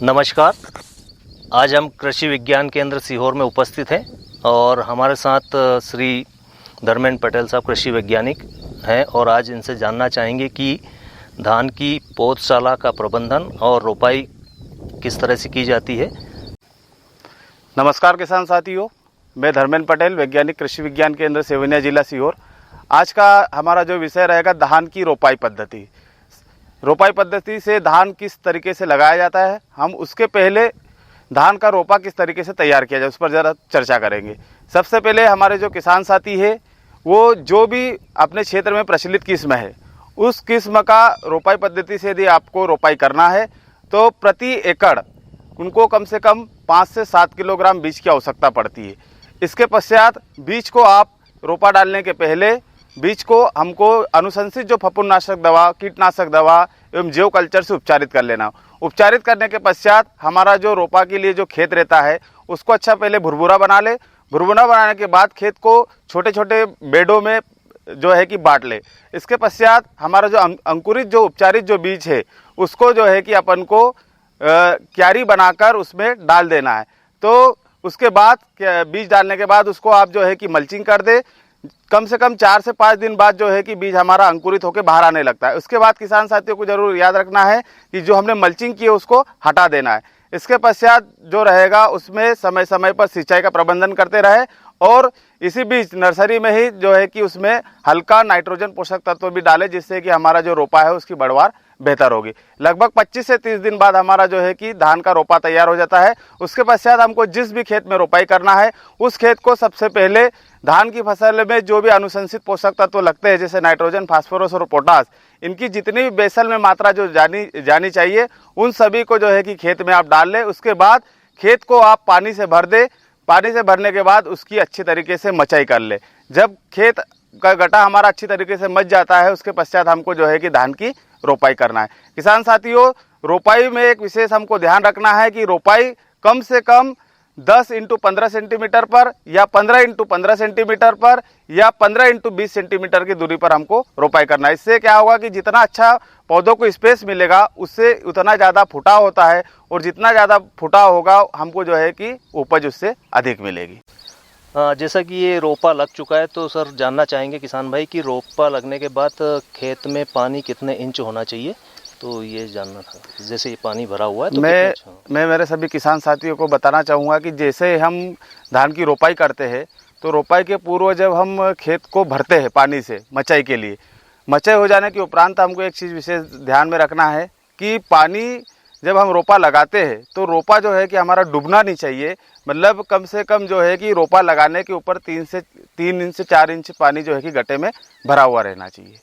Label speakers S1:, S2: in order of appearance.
S1: नमस्कार। आज हम कृषि विज्ञान केंद्र सीहोर में उपस्थित हैं और हमारे साथ श्री धर्मेंद्र पटेल साहब कृषि वैज्ञानिक हैं और आज इनसे जानना चाहेंगे कि धान की पौधशाला का प्रबंधन और रोपाई किस तरह से की जाती है।
S2: नमस्कार किसान साथियों, मैं धर्मेंद्र पटेल, वैज्ञानिक कृषि विज्ञान केंद्र सेवनिया जिला सीहोर। आज का हमारा जो विषय रहेगा धान की रोपाई पद्धति। रोपाई पद्धति से धान किस तरीके से लगाया जाता है, हम उसके पहले धान का रोपा किस तरीके से तैयार किया जाए उस पर ज़रा चर्चा करेंगे। सबसे पहले हमारे जो किसान साथी है वो जो भी अपने क्षेत्र में प्रचलित किस्म है उस किस्म का रोपाई पद्धति से यदि आपको रोपाई करना है तो प्रति एकड़ उनको कम से कम 5 से 7 किलोग्राम बीज की आवश्यकता पड़ती है। इसके पश्चात बीज को आप रोपा डालने के पहले बीज को हमको अनुशंसित जो फफूंदनाशक दवा, कीटनाशक दवा एवं जैव कल्चर से उपचारित कर लेना। उपचारित करने के पश्चात हमारा जो रोपा के लिए जो खेत रहता है उसको अच्छा पहले भुरभुरा बना ले। भुरभुरा बनाने के बाद खेत को छोटे छोटे बेडों में जो है कि बांट ले। इसके पश्चात हमारा जो अंकुरित जो उपचारित जो बीज है उसको जो है कि अपन को क्यारी बनाकर उसमें डाल देना है। तो उसके बाद बीज डालने के बाद उसको आप जो है कि मल्चिंग कर दे। कम से कम 4 से 5 दिन बाद जो है कि बीज हमारा अंकुरित होकर बाहर आने लगता है। उसके बाद किसान साथियों को जरूर याद रखना है कि जो हमने मल्चिंग की है उसको हटा देना है। इसके पश्चात जो रहेगा उसमें समय समय पर सिंचाई का प्रबंधन करते रहे और इसी बीच नर्सरी में ही जो है कि उसमें हल्का नाइट्रोजन पोषक तत्व भी डाले, जिससे कि हमारा जो रोपा है उसकी बढ़वार बेहतर होगी। लगभग 25 से 30 दिन बाद हमारा जो है कि धान का रोपा तैयार हो जाता है। उसके पश्चात हमको जिस भी खेत में रोपाई करना है उस खेत को सबसे पहले धान की फसल में जो भी अनुशंसित पोषक तत्व लगते हैं जैसे नाइट्रोजन, फास्फोरस और पोटास, इनकी जितनी भी बेसल में मात्रा जो जानी चाहिए उन सभी को जो है कि खेत में आप डाल लें। उसके बाद खेत को आप पानी से भर दें। पानी से भरने के बाद उसकी अच्छी तरीके से मचाई कर ले। जब खेत का गड्ढा हमारा अच्छी तरीके से मच जाता है उसके पश्चात हमको जो है कि धान की रोपाई करना है। किसान साथियों, रोपाई में एक विशेष हमको ध्यान रखना है कि रोपाई कम से कम 10 × 15 सेंटीमीटर पर या 15 × 15 सेंटीमीटर पर या 15 × 20 सेंटीमीटर की दूरी पर हमको रोपाई करना है। इससे क्या होगा कि जितना अच्छा पौधों को स्पेस मिलेगा उससे उतना ज़्यादा फुटाव होता है और जितना ज़्यादा फुटाव होगा हमको जो है कि उपज उससे अधिक मिलेगी।
S1: जैसा कि ये रोपा लग चुका है तो सर जानना चाहेंगे किसान भाई कि रोपा लगने के बाद खेत में पानी कितने इंच होना चाहिए, तो ये जानना था। जैसे ये पानी भरा हुआ है तो
S2: मैं मेरे सभी किसान साथियों को बताना चाहूँगा कि जैसे हम धान की रोपाई करते हैं तो रोपाई के पूर्व जब हम खेत को भरते हैं पानी से मचाई के लिए, मचाई हो जाने के उपरांत हमको एक चीज़ विशेष ध्यान में रखना है कि पानी जब हम रोपा लगाते हैं तो रोपा जो है कि हमारा डूबना नहीं चाहिए। मतलब कम से कम जो है कि रोपा लगाने के ऊपर 3 इंच से 4 इंच पानी जो है कि गड्ढे में भरा हुआ रहना चाहिए।